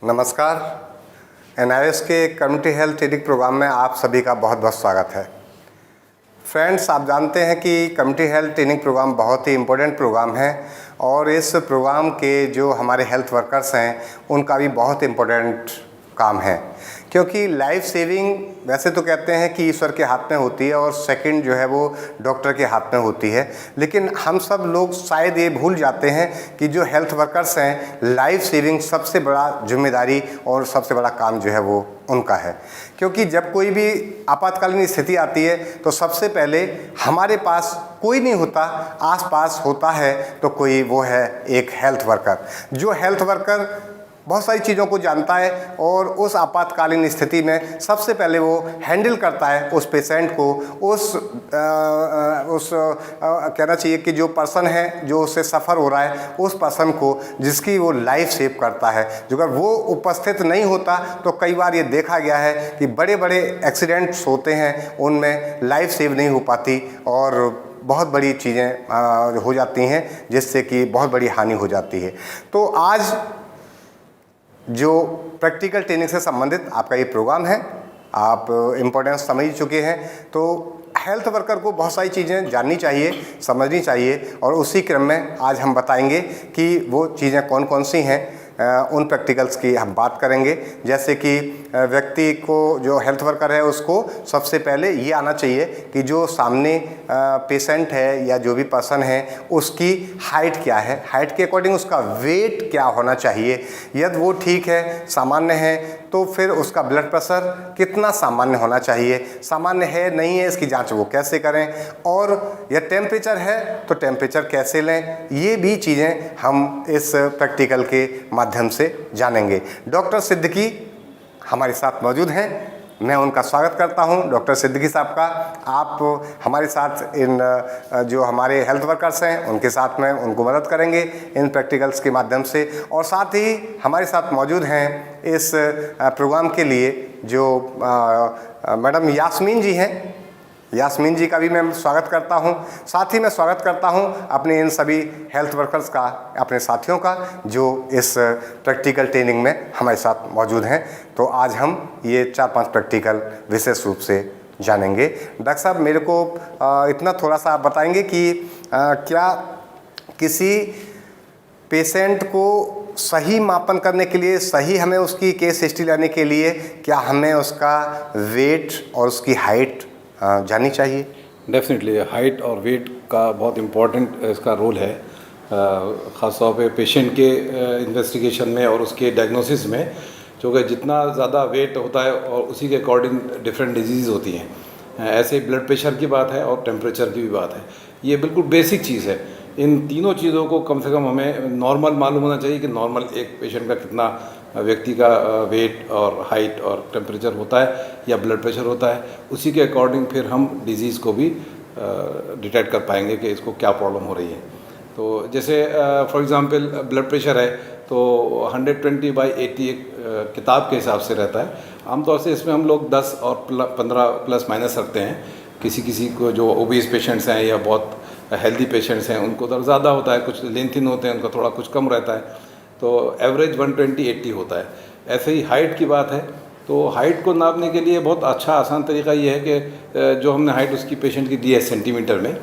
नमस्कार। एनआईएस के community health training programme में आप सभी का बहुत बहुत स्वागत है। फ्रेंड्स, आप जानते हैं कि कम्युनिटी हेल्थ ट्रेनिंग प्रोग्राम बहुत ही इम्पोर्टेंट प्रोग्राम है और इस प्रोग्राम के जो हमारे हेल्थ वर्कर्स हैं उनका भी बहुत इम्पोर्टेंट काम है, क्योंकि लाइफ सेविंग वैसे तो कहते हैं कि ईश्वर के हाथ में होती है और सेकंड जो है वो डॉक्टर के हाथ में होती है, लेकिन हम सब लोग शायद ये भूल जाते हैं कि जो हेल्थ वर्कर्स हैं, लाइफ सेविंग सबसे बड़ा जिम्मेदारी और सबसे बड़ा काम जो है वो उनका है। क्योंकि जब कोई भी आपातकालीन स्थिति आती है तो सबसे पहले हमारे पास कोई नहीं होता, आसपास होता है तो कोई वो है एक हेल्थ वर्कर। जो हेल्थ वर्कर बहुत सारी चीज़ों को जानता है और उस आपातकालीन स्थिति में सबसे पहले वो हैंडल करता है उस पेशेंट को, कहना चाहिए कि जो पर्सन है जो उससे सफ़र हो रहा है उस पर्सन को, जिसकी वो लाइफ सेव करता है। जो अगर वो उपस्थित नहीं होता तो कई बार ये देखा गया है कि बड़े बड़े एक्सीडेंट्स होते हैं, उनमें लाइफ सेव नहीं हो पाती और बहुत बड़ी चीज़ें हो जाती हैं, जिससे कि बहुत बड़ी हानि हो जाती है। तो आज जो प्रैक्टिकल ट्रेनिंग से संबंधित आपका ये प्रोग्राम है, आप इम्पोर्टेंस समझ चुके हैं। तो हेल्थ वर्कर को बहुत सारी चीज़ें जाननी चाहिए, समझनी चाहिए और उसी क्रम में आज हम बताएंगे कि वो चीज़ें कौन कौन सी हैं। उन प्रैक्टिकल्स की हम बात करेंगे, जैसे कि व्यक्ति को, जो हेल्थ वर्कर है, उसको सबसे पहले ये आना चाहिए कि जो सामने पेशेंट है या जो भी पर्सन है उसकी हाइट क्या है, हाइट के अकॉर्डिंग उसका वेट क्या होना चाहिए। यदि वो ठीक है, सामान्य है, तो फिर उसका ब्लड प्रेशर कितना सामान्य होना चाहिए, सामान्य है नहीं है इसकी जांच वो कैसे करें, और यह टेम्परेचर है तो टेम्परेचर कैसे लें, ये भी चीज़ें हम इस प्रैक्टिकल के माध्यम से जानेंगे। डॉक्टर सिद्दीकी हमारे साथ मौजूद हैं, मैं उनका स्वागत करता हूं। डॉक्टर सिद्दीकी साहब का, आप हमारे साथ इन जो हमारे हेल्थ वर्कर्स हैं उनके साथ में उनको मदद करेंगे इन प्रैक्टिकल्स के माध्यम से, और साथ ही हमारे साथ मौजूद हैं इस प्रोग्राम के लिए जो मैडम यास्मीन जी हैं। यास्मीन जी का भी मैं स्वागत करता हूं। साथ ही मैं स्वागत करता हूं अपने इन सभी हेल्थ वर्कर्स का, अपने साथियों का, जो इस प्रैक्टिकल ट्रेनिंग में हमारे साथ मौजूद हैं। तो आज हम ये 4-5 प्रैक्टिकल विशेष रूप से जानेंगे। डॉक्टर साहब, मेरे को इतना थोड़ा सा आप बताएंगे कि क्या किसी पेशेंट को सही मापन करने के लिए, सही हमें उसकी केस हिस्ट्री लेने के लिए, क्या हमें उसका वेट और उसकी हाइट जाननी चाहिए? डेफिनेटली हाइट और वेट का बहुत इम्पोर्टेंट इसका रोल है, ख़ास तौर पे पेशेंट के इन्वेस्टिगेशन में और उसके डायग्नोसिस में, क्योंकि जितना ज़्यादा वेट होता है और उसी के अकॉर्डिंग डिफरेंट डिजीज़ होती हैं। ऐसे ही ब्लड प्रेशर की बात है और टेम्परेचर की भी बात है। ये बिल्कुल बेसिक चीज़ है। इन तीनों चीज़ों को कम से कम हमें नॉर्मल मालूम होना चाहिए कि नॉर्मल एक पेशेंट का कितना व्यक्ति का वेट और हाइट और टेम्परेचर होता है या ब्लड प्रेशर होता है। उसी के अकॉर्डिंग फिर हम डिजीज़ को भी डिटेक्ट कर पाएंगे कि इसको क्या प्रॉब्लम हो रही है। तो जैसे फॉर एग्जांपल ब्लड प्रेशर है तो 120/80 एक किताब के हिसाब से रहता है। आमतौर से इसमें हम लोग 10 और 15 प्लस माइनस रखते हैं। किसी को जो ओबीस पेशेंट्स हैं या बहुत हेल्दी पेशेंट्स हैं उनको तो ज़्यादा होता है, कुछ लेंथिन होते हैं उनका थोड़ा कुछ कम रहता है। तो एवरेज 120/80 होता है। ऐसे ही हाइट की बात है तो हाइट को नापने के लिए बहुत अच्छा आसान तरीका ये है कि जो हमने हाइट उसकी पेशेंट की दी है सेंटीमीटर में,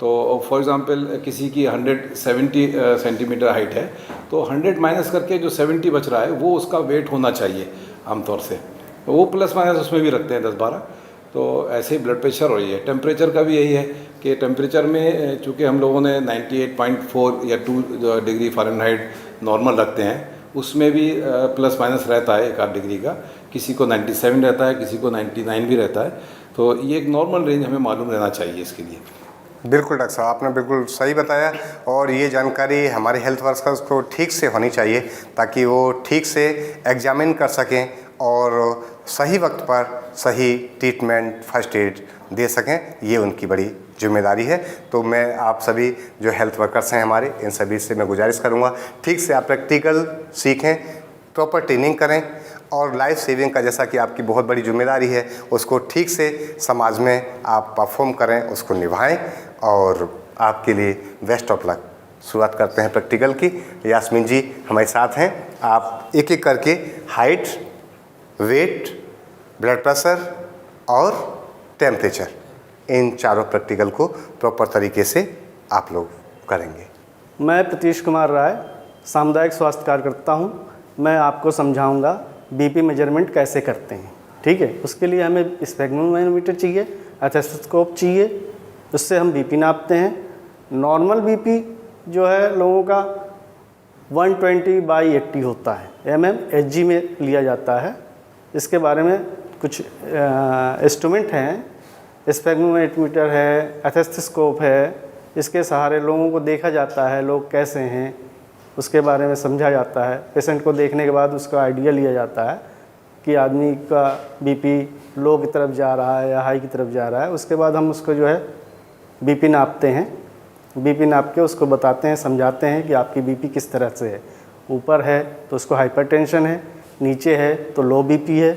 तो फॉर एग्जांपल किसी की 170 सेंटीमीटर हाइट है तो 100 माइनस करके जो 70 बच रहा है वो उसका वेट होना चाहिए आमतौर से। तो वो प्लस माइनस उसमें भी रखते हैं 10-12। तो ऐसे ही ब्लड प्रेशर और ये टेम्परेचर का भी यही है कि टेम्परेचर में चूँकि हम लोगों ने 98.4 या 2 डिग्री फ़ारेनहाइट नॉर्मल रखते हैं, उसमें भी प्लस माइनस रहता है 1-8 डिग्री का। किसी को 97 रहता है, किसी को 99 भी रहता है। तो ये एक नॉर्मल रेंज हमें मालूम रहना चाहिए इसके लिए। बिल्कुल डॉक्टर साहब, आपने बिल्कुल सही बताया और ये जानकारी हमारे हेल्थ वर्कर्स को ठीक से होनी चाहिए ताकि वो ठीक से एग्जामिन कर सकें और सही वक्त पर सही ट्रीटमेंट, फर्स्ट एड दे सकें। ये उनकी बड़ी जिम्मेदारी है। तो मैं आप सभी जो हेल्थ वर्कर्स हैं हमारे, इन सभी से मैं गुजारिश करूँगा ठीक से आप प्रैक्टिकल सीखें, प्रॉपर ट्रेनिंग करें और लाइफ सेविंग का, जैसा कि आपकी बहुत बड़ी जिम्मेदारी है, उसको ठीक से समाज में आप परफॉर्म करें, उसको निभाएं। और आपके लिए बेस्ट ऑफ लक। शुरुआत करते हैं प्रैक्टिकल की। यास्मीन जी हमारे साथ हैं, आप एक एक करके हाइट, वेट, ब्लड प्रेशर और टेम्परेचर, इन चारों प्रैक्टिकल को प्रॉपर तरीके से आप लोग करेंगे। मैं प्रतीश कुमार राय, सामुदायिक स्वास्थ्य कार्यकर्ता हूँ। मैं आपको समझाऊंगा बीपी मेजरमेंट कैसे करते हैं, ठीक है। उसके लिए हमें स्फेग्मोमीटर चाहिए, स्टेथोस्कोप चाहिए, उससे हम बीपी नापते हैं। नॉर्मल बीपी जो है लोगों का 120/80 होता है, mmHg में लिया जाता है। इसके बारे में कुछ इंस्ट्रूमेंट हैं, स्फेग्मोमीटर है, स्टेथोस्कोप है, इसके सहारे लोगों को देखा जाता है लोग कैसे हैं, उसके बारे में समझा जाता है। पेशेंट को देखने के बाद उसका आइडिया लिया जाता है कि आदमी का बीपी लो की तरफ जा रहा है या हाई की तरफ जा रहा है। उसके बाद हम उसको जो है बीपी नापते हैं। बीपी नाप के उसको बताते हैं, समझाते हैं कि आपकी बीपी किस तरह से है। ऊपर है तो उसको हाइपरटेंशन है, नीचे है तो लो बीपी है।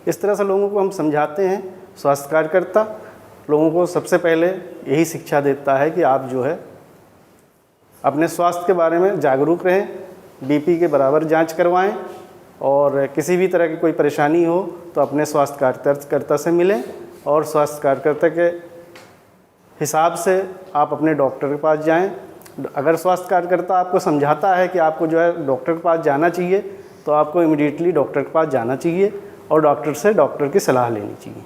इस तरह से लोगों को हम समझाते हैं। स्वास्थ्य कार्यकर्ता लोगों को सबसे पहले यही शिक्षा देता है कि आप जो है अपने स्वास्थ्य के बारे में जागरूक रहें, बीपी के बराबर जांच करवाएं और किसी भी तरह की कोई परेशानी हो तो अपने स्वास्थ्य कार्यकर्ता से मिलें और स्वास्थ्य कार्यकर्ता के हिसाब से आप अपने डॉक्टर के पास जाएं। अगर स्वास्थ्य कार्यकर्ता आपको समझाता है कि आपको जो है डॉक्टर के पास जाना चाहिए तो आपको इमीडिएटली डॉक्टर के पास जाना चाहिए और डॉक्टर से डॉक्टर की सलाह लेनी चाहिए।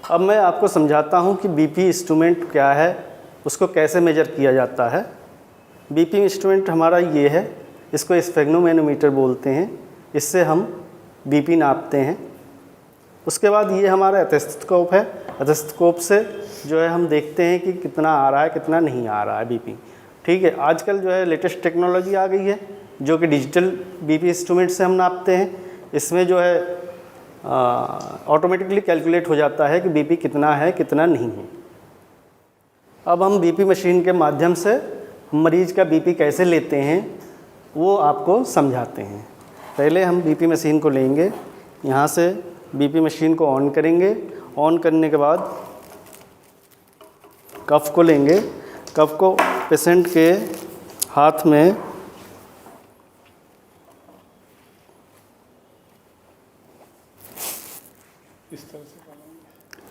अब मैं आपको समझाता हूं कि बीपी इंस्ट्रूमेंट क्या है, उसको कैसे मेजर किया जाता है। बीपी इंस्ट्रूमेंट हमारा ये है, इसको स्फेग्मोमीटर बोलते हैं। इससे हम बीपी नापते हैं। उसके बाद ये हमारा स्टेथोस्कोप है। स्टेथोस्कोप से जो है हम देखते हैं कि कितना आ रहा है कितना नहीं आ रहा है बीपी, ठीक है। आजकल जो है लेटेस्ट टेक्नोलॉजी आ गई है जो कि डिजिटल बीपी इंस्ट्रूमेंट से हम नापते हैं। इसमें जो है ऑटोमेटिकली कैलकुलेट हो जाता है कि बीपी कितना है कितना नहीं है। अब हम बीपी मशीन के माध्यम से मरीज़ का बीपी कैसे लेते हैं वो आपको समझाते हैं। पहले हम बीपी मशीन को लेंगे, यहाँ से बीपी मशीन को ऑन करेंगे। ऑन करने के बाद कफ को लेंगे, कफ को पेशेंट के हाथ में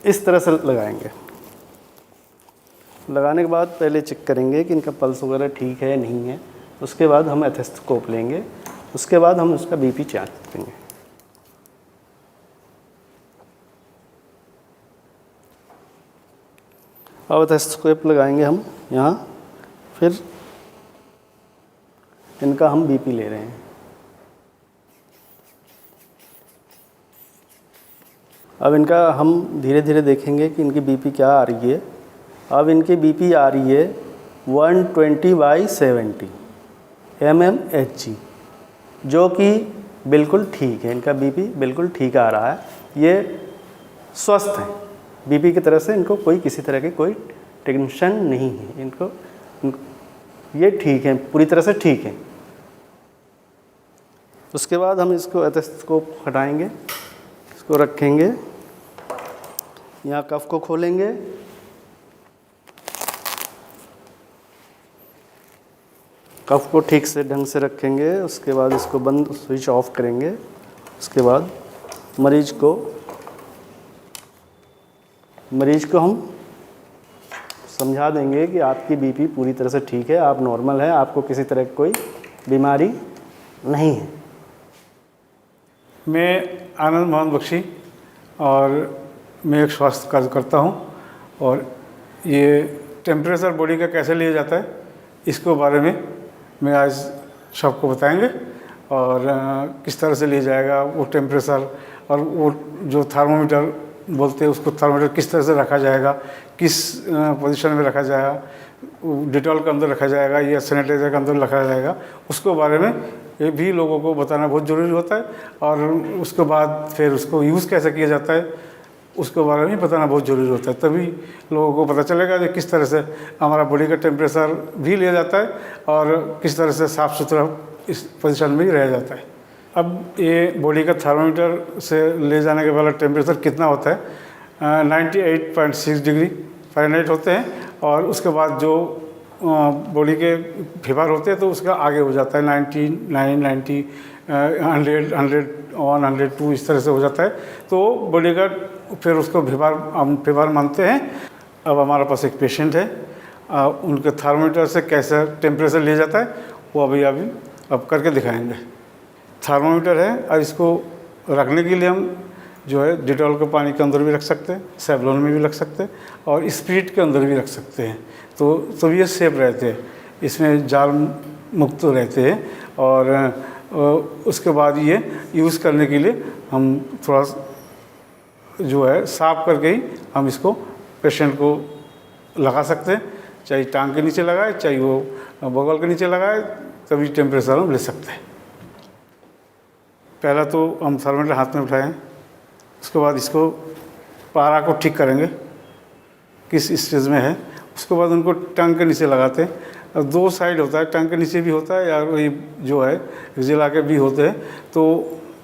इस तरह से लगाएंगे। लगाने के बाद पहले चेक करेंगे कि इनका पल्स वगैरह ठीक है नहीं है। उसके बाद हम स्टेथोस्कोप लेंगे, उसके बाद हम उसका बीपी जांच करेंगे। अब स्टेथोस्कोप लगाएंगे हम यहाँ, फिर इनका हम बीपी ले रहे हैं। अब इनका हम धीरे धीरे देखेंगे कि इनकी बीपी क्या आ रही है। अब इनकी बीपी आ रही है 120/70 mmHg, जो कि बिल्कुल ठीक है। इनका बीपी बिल्कुल ठीक आ रहा है, ये स्वस्थ है। बीपी की तरह से इनको कोई किसी तरह की कोई टेंशन नहीं है। इनको ये ठीक है, पूरी तरह से ठीक है। उसके बाद हम इसको स्टेथोस्कोप हटाएंगे, इसको रखेंगे, यहाँ कफ को खोलेंगे, कफ को ठीक से ढंग से रखेंगे। उसके बाद इसको बंद स्विच ऑफ करेंगे। उसके बाद मरीज को हम समझा देंगे कि आपकी बीपी पूरी तरह से ठीक है, आप नॉर्मल है, आपको किसी तरह की कोई बीमारी नहीं है। मैं आनंद मोहन बख्शी और मैं एक स्वास्थ्य कार्यकर्ता हूँ और ये टेम्परेचर बॉडी का कैसे लिया जाता है इसके बारे में मैं आज सबको बताएंगे और किस तरह से लिया जाएगा वो टेम्परेचर, और वो जो थर्मोमीटर बोलते हैं उसको थर्मोमीटर किस तरह से रखा जाएगा, किस पोजीशन में रखा जाएगा, डिटॉल के अंदर रखा जाएगा या सैनिटाइजर के अंदर रखा जाएगा, उसके बारे में ये भी लोगों को बताना बहुत ज़रूरी होता है। और उसके बाद फिर उसको यूज़ कैसे किया जाता है उसके बारे में बताना बहुत ज़रूरी होता है। तभी लोगों को पता चलेगा कि किस तरह से हमारा बॉडी का टेम्परेचर भी लिया जाता है और किस तरह से साफ़ सुथरा इस पोजीशन में ही रह जाता है। अब ये बॉडी का थर्मामीटर से ले जाने के वाला टेम्परेचर कितना होता है 98.6 डिग्री फ़ारेनहाइट होते हैं। और उसके बाद जो बॉडी के फीवर होते हैं तो उसका आगे हो जाता है 99, 90, 100, 101, 102 इस तरह से हो जाता है। तो बॉडी का फिर उसको हम फीवर मानते हैं। अब हमारे पास एक पेशेंट है, उनके थर्मामीटर से कैसा टेम्परेचर लिया जाता है वो अभी अब करके दिखाएंगे। थर्मामीटर है और इसको रखने के लिए हम जो है डिटॉल के पानी के अंदर भी रख सकते हैं, सेवलॉन में भी रख सकते हैं और स्पिरिट के अंदर भी रख सकते हैं। तो ये सेफ रहते हैं, इसमें जाल मुक्त रहते हैं। और उसके बाद ये यूज़ करने के लिए हम थोड़ा जो है साफ करके ही हम इसको पेशेंट को लगा सकते हैं, चाहे टांग के नीचे लगाए चाहे वो बगल के नीचे लगाए, तभी टेम्परेचर हम ले सकते हैं। पहला तो हम थर्मामीटर हाथ में उठाएं, उसके बाद इसको पारा को ठीक करेंगे किस स्टेज में है। उसके बाद उनको टंग के नीचे लगाते हैं। और 2 साइड होता है, टंग के नीचे भी होता है या वही जो है जिला के भी होते हैं। तो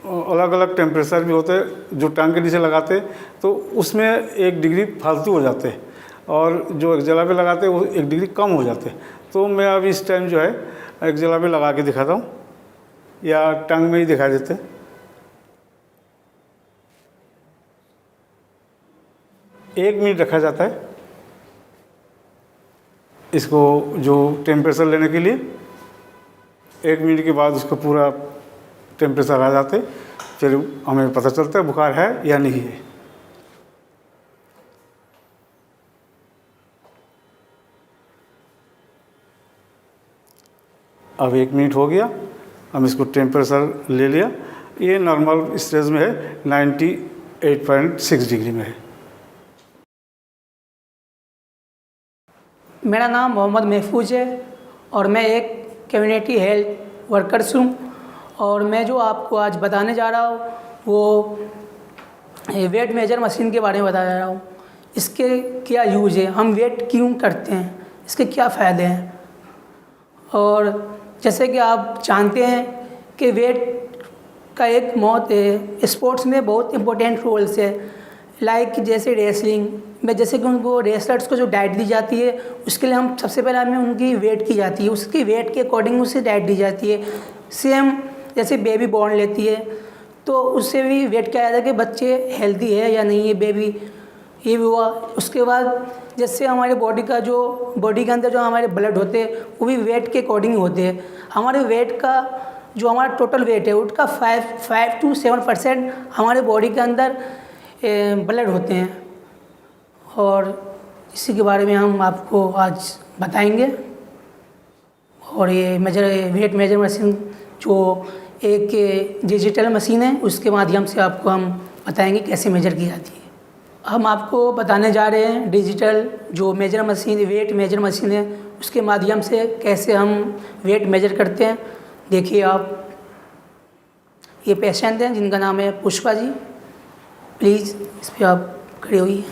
अलग अलग टेम्परेचर भी होते हैं। जो टंग के नीचे लगाते हैं तो उसमें 1 डिग्री फालतू हो जाते हैं और जो एक जगह पे लगाते हैं वो 1 डिग्री कम हो जाते हैं। तो मैं अब इस टाइम जो है एक जगह पे लगा के दिखाता हूँ या टंग में ही दिखा देते हैं। 1 मिनट रखा जाता है इसको जो टेम्परेचर लेने के लिए। 1 मिनट के बाद उसका पूरा टेम्परेचर आ जाते, फिर हमें पता चलता है बुखार है या नहीं है। अब 1 मिनट हो गया, हम इसको टेम्परेचर ले लिया। ये नॉर्मल स्टेज में है, 98.6 डिग्री में है। मेरा नाम मोहम्मद महफूज है और मैं एक कम्युनिटी हेल्थ वर्कर्स हूँ। और मैं जो आपको आज बताने जा रहा हूँ वो वेट मेजर मशीन के बारे में बता रहा हूँ। इसके क्या यूज़ है, हम वेट क्यों करते हैं, इसके क्या फ़ायदे हैं। और जैसे कि आप जानते हैं कि वेट का एक स्पोर्ट्स में बहुत इम्पोर्टेंट रोल्स है। लाइक जैसे रेसलिंग में, जैसे कि उनको रेसलर्स को जो डाइट दी जाती है उसके लिए हम सबसे पहले हमें उनकी वेट की जाती है, उसकी वेट के अकॉर्डिंग उसे डाइट दी जाती है। सेम जैसे बेबी बॉर्न लेती है तो उससे भी वेट किया जाता है कि बच्चे हेल्दी है या नहीं है, बेबी ये भी हुआ। उसके बाद जैसे हमारे बॉडी के अंदर जो हमारे ब्लड होते हैं वो भी वेट के अकॉर्डिंग होते हैं। हमारे वेट का जो हमारा टोटल वेट है उसका 5 to 7% हमारे बॉडी के अंदर ब्लड होते हैं। और इसी के बारे में हम आपको आज बताएंगे। और ये वेट मेजर मशीन जो एक डिजिटल मशीन है उसके माध्यम से आपको हम बताएंगे कैसे मेजर की जाती है। हम आपको बताने जा रहे हैं डिजिटल जो measure machine, weight measure machine है उसके माध्यम से कैसे हम वेट मेजर करते हैं। देखिए आप, ये पेशेंट हैं जिनका नाम है पुष्पा जी। प्लीज़ इस पर आप खड़े होइए।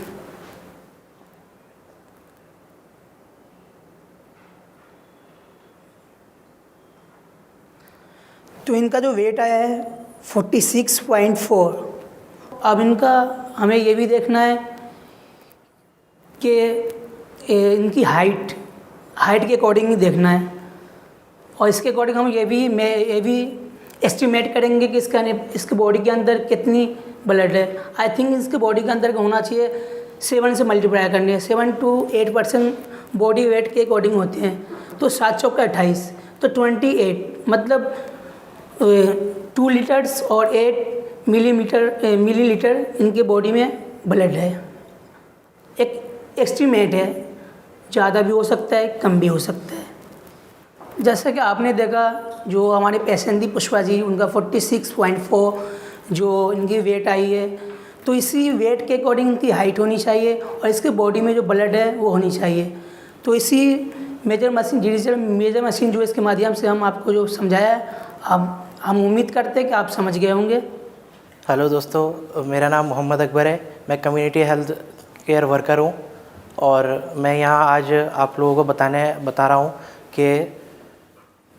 तो इनका जो वेट आया है 46.4। अब इनका हमें ये भी देखना है कि इनकी हाइट के अकॉर्डिंग ही देखना है। और इसके अकॉर्डिंग हम ये भी एस्टिमेट करेंगे कि इसके बॉडी के अंदर कितनी ब्लड है। आई थिंक इसके बॉडी के अंदर होना चाहिए 7 से मल्टीप्लाई करनी है, 7 to 8% बॉडी वेट के अकॉर्डिंग होते हैं। तो 7 चौक 28 तो 28 मतलब 2 लीटर्स और 8 मिलीलीटर इनके बॉडी में ब्लड है। एक एस्टिमेट है, ज़्यादा भी हो सकता है कम भी हो सकता है। जैसा कि आपने देखा जो हमारे पेशेंट थी पुष्पा जी, उनका 46.4 जो इनकी वेट आई है। तो इसी वेट के अकॉर्डिंग इनकी हाइट होनी चाहिए और इसके बॉडी में जो ब्लड है वो होनी चाहिए। तो इसी डिजिटल मेजर मशीन जो इसके माध्यम से हम आपको जो समझाया है, हम उम्मीद करते हैं कि आप समझ गए होंगे। हेलो दोस्तों, मेरा नाम मोहम्मद अकबर है। मैं कम्युनिटी हेल्थ केयर वर्कर हूँ और मैं यहाँ आज आप लोगों को बता रहा हूँ कि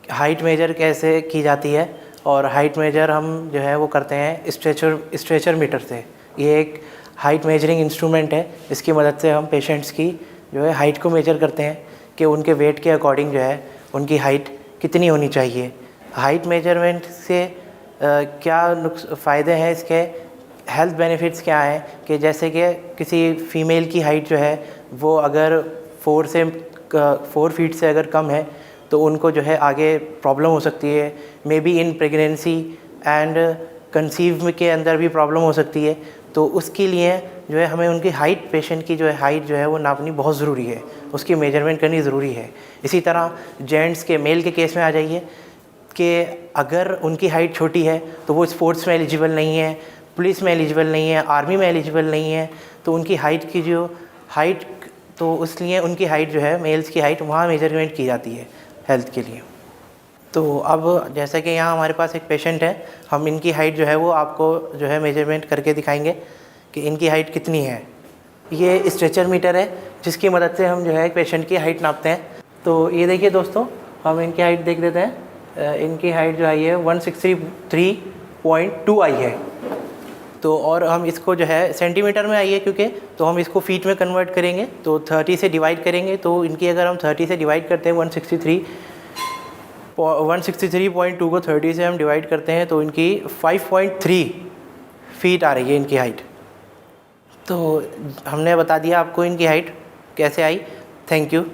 हाइट मेजर कैसे की जाती है। और हाइट मेजर हम जो है वो करते हैं स्ट्रेचर मीटर से। ये एक हाइट मेजरिंग इंस्ट्रूमेंट है, इसकी मदद से हम पेशेंट्स की जो है हाइट को मेजर करते हैं। कि उनके वेट के अकॉर्डिंग जो है उनकी हाइट कितनी होनी चाहिए। हाइट मेजरमेंट से क्या फ़ायदे हैं इसके, हेल्थ बेनिफिट्स क्या हैं कि जैसे कि किसी फ़ीमेल की हाइट जो है वो अगर 4 फीट से अगर कम है तो उनको जो है आगे प्रॉब्लम हो सकती है, may be in pregnancy and conceive के अंदर भी प्रॉब्लम हो सकती है। तो उसके लिए जो है हमें उनकी हाइट, पेशेंट की जो है हाइट जो है वो नापनी बहुत ज़रूरी है, उसकी मेजरमेंट करनी ज़रूरी है। इसी तरह जेंट्स के, मेल के केस में आ जाइए कि अगर उनकी हाइट छोटी है तो वो स्पोर्ट्स में एलिजिबल नहीं है, पुलिस में एलिजिबल नहीं है, आर्मी में एलिजिबल नहीं है, तो उनकी हाइट की जो हाइट, तो इसलिए उनकी हाइट जो है, मेल्स की हाइट वहाँ मेजरमेंट की जाती है हेल्थ के लिए। तो अब जैसा कि यहाँ हमारे पास एक पेशेंट है, हम इनकी हाइट जो है वो आपको जो है मेजरमेंट करके दिखाएंगे कि इनकी हाइट कितनी है। ये स्ट्रेचर मीटर है जिसकी मदद से हम जो है पेशेंट की हाइट नापते हैं। तो ये देखिए दोस्तों, हम इनकी हाइट देख देते हैं। इनकी हाइट जो है ये 163.2 आई है। तो और हम इसको जो है सेंटीमीटर में आई है क्योंकि, तो हम इसको फीट में कन्वर्ट करेंगे, तो 30 से डिवाइड करेंगे। तो इनकी अगर हम 30 से डिवाइड करते हैं 163.2 को 30 से हम डिवाइड करते हैं तो इनकी 5.3 फीट आ रही है इनकी हाइट। तो हमने बता दिया आपको इनकी हाइट कैसे आई। Thank you.